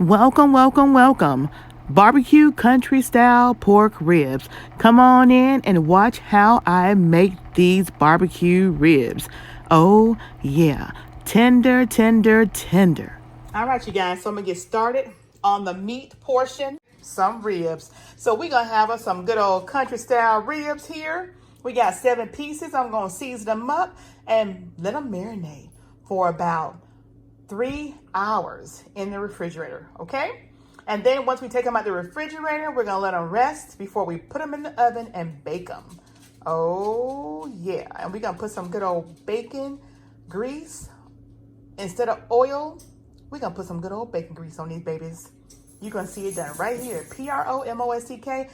Welcome, welcome, welcome. Barbecue country style pork ribs. Come on in and watch how I make these barbecue ribs. Oh yeah, tender, tender, tender. All right, you guys, so I'm gonna get started on the meat portion. Some ribs. So we're gonna have us some good old country style ribs here. We got 7 pieces. I'm gonna season them up and let them marinate for about 3 hours in the refrigerator, okay? And then once we take them out the refrigerator, we're gonna let them rest before we put them in the oven and bake them. Oh yeah, and we're gonna put some good old bacon grease. Instead of oil, we're gonna put some good old bacon grease on these babies. You're gonna see it done right here. PROMOSTK,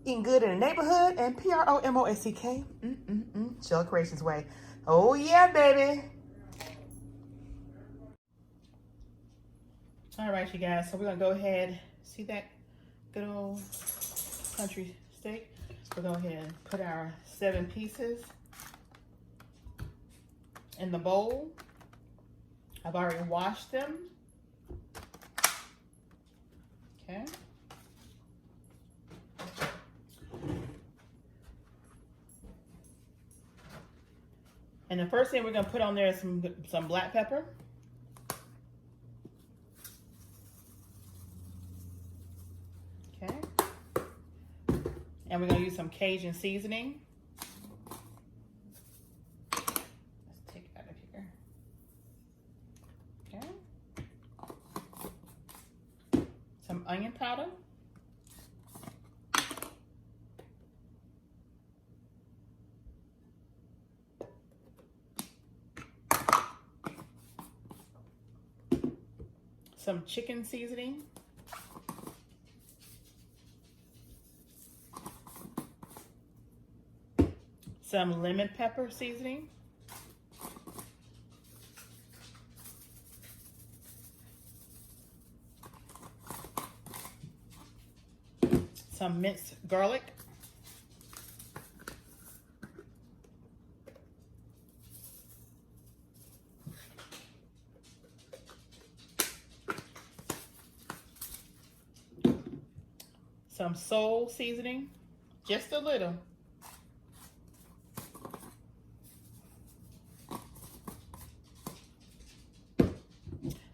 eating good in the neighborhood, and PROMOSTK, Sheila Creations way. Oh yeah, baby. All right, you guys, so we're gonna go ahead, see that good old country steak? We're gonna go ahead and put our 7 pieces in the bowl. I've already washed them. Okay. And the first thing we're gonna put on there is some black pepper. Okay. And we're gonna use some Cajun seasoning. Let's take it out of here. Okay. Some onion powder. Some chicken seasoning. Some lemon pepper seasoning. Some minced garlic. Some soul seasoning, just a little.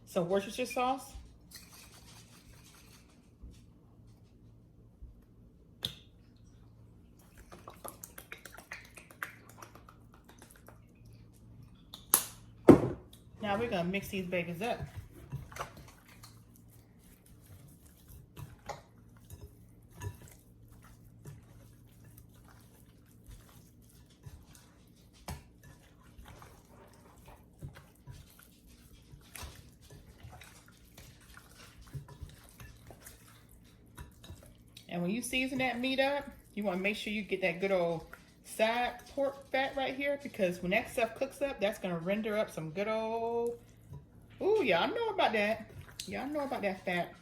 Some Worcestershire sauce. Now we're gonna mix these babies up. And when you season that meat up, you want to make sure you get that good old side pork fat right here, because when that stuff cooks up, that's going to render up some good old, ooh, y'all know about that. Y'all know about that fat.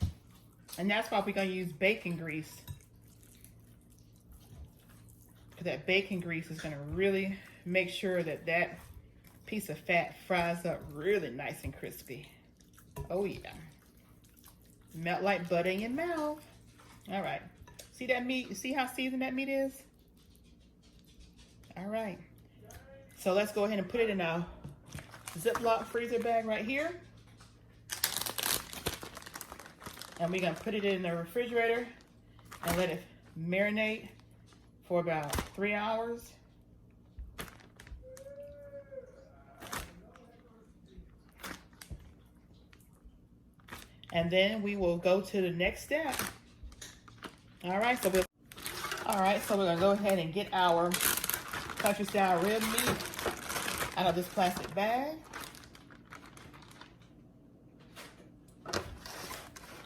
And that's why we're going to use bacon grease. Because that bacon grease is going to really make sure that that piece of fat fries up really nice and crispy. Oh yeah. Melt like butter in your mouth. All right. See that meat? You see how seasoned that meat is? All right. So let's go ahead and put it in a Ziploc freezer bag right here. And we're going to put it in the refrigerator and let it marinate for about 3 hours. And then we will go to the next step. All right, so we're gonna go ahead and get our country style rib meat out of this plastic bag.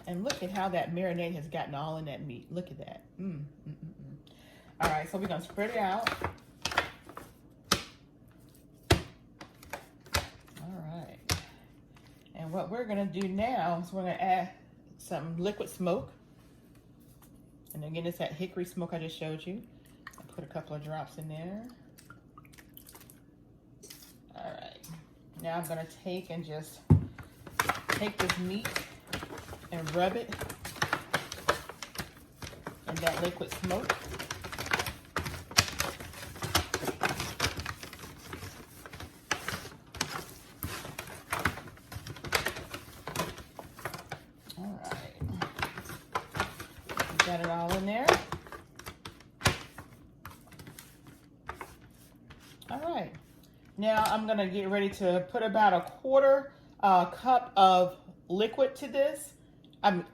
And look at how that marinade has gotten all in that meat. Look at that. All right, so we're gonna spread it out. All right. And what we're gonna do now is we're gonna add some liquid smoke. And again, it's that hickory smoke I just showed you. I put a couple of drops in there. All right. Now I'm gonna take this meat and rub it in that liquid smoke. All right. Got it all in there. All right. Now I'm gonna get ready to put about a quarter cup of liquid to this.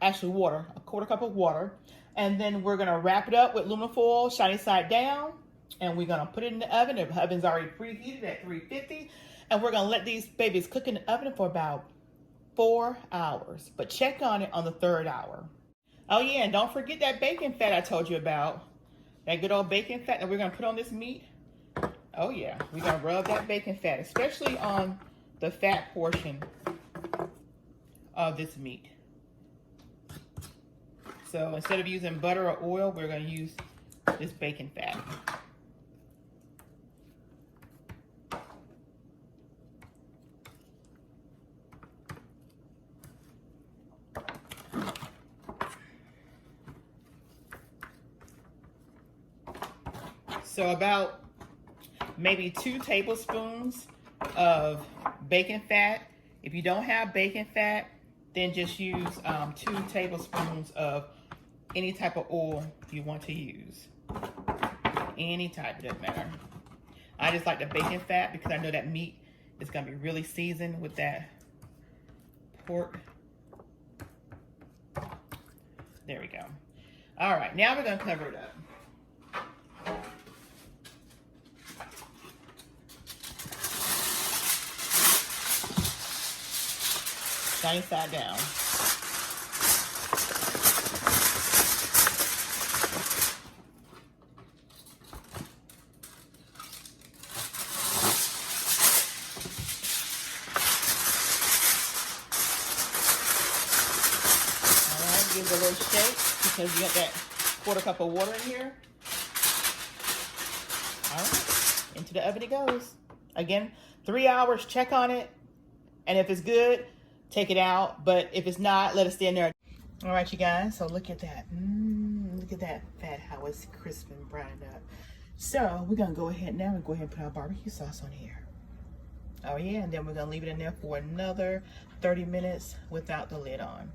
Actually water, a quarter cup of water. And then we're gonna wrap it up with aluminum foil, shiny side down, and we're gonna put it in the oven. The oven's already preheated at 350. And we're gonna let these babies cook in the oven for about 4 hours. But check on it on the 3rd hour. Oh yeah, and don't forget that bacon fat I told you about. That good old bacon fat that we're gonna put on this meat. Oh yeah, we're gonna rub that bacon fat, especially on the fat portion of this meat. So instead of using butter or oil, we're gonna use this bacon fat. So about maybe 2 tablespoons of bacon fat. If you don't have bacon fat, then just use 2 tablespoons of any type of oil you want to use. Any type, it doesn't matter. I just like the bacon fat because I know that meat is gonna be really seasoned with that pork. There we go. All right, now we're gonna cover it up. Sunny side down. Give it a little shake because you got that quarter cup of water in here. All right, into the oven it goes. Again, 3 hours, check on it. And if it's good, take it out. But if it's not, let it stay in there. All right, you guys, so look at that. Look at that fat, how it's crisp and browned up. So we're gonna go ahead now and go ahead and put our barbecue sauce on here. Oh yeah, and then we're gonna leave it in there for another 30 minutes without the lid on.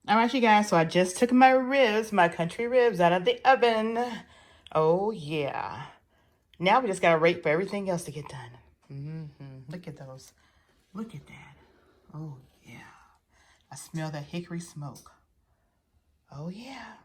All right, you guys, so I just took my ribs, my country ribs, out of the oven. Oh, yeah. Now we just got to wait for everything else to get done. Look at those. Look at that. Oh, yeah. I smell that hickory smoke. Oh, yeah.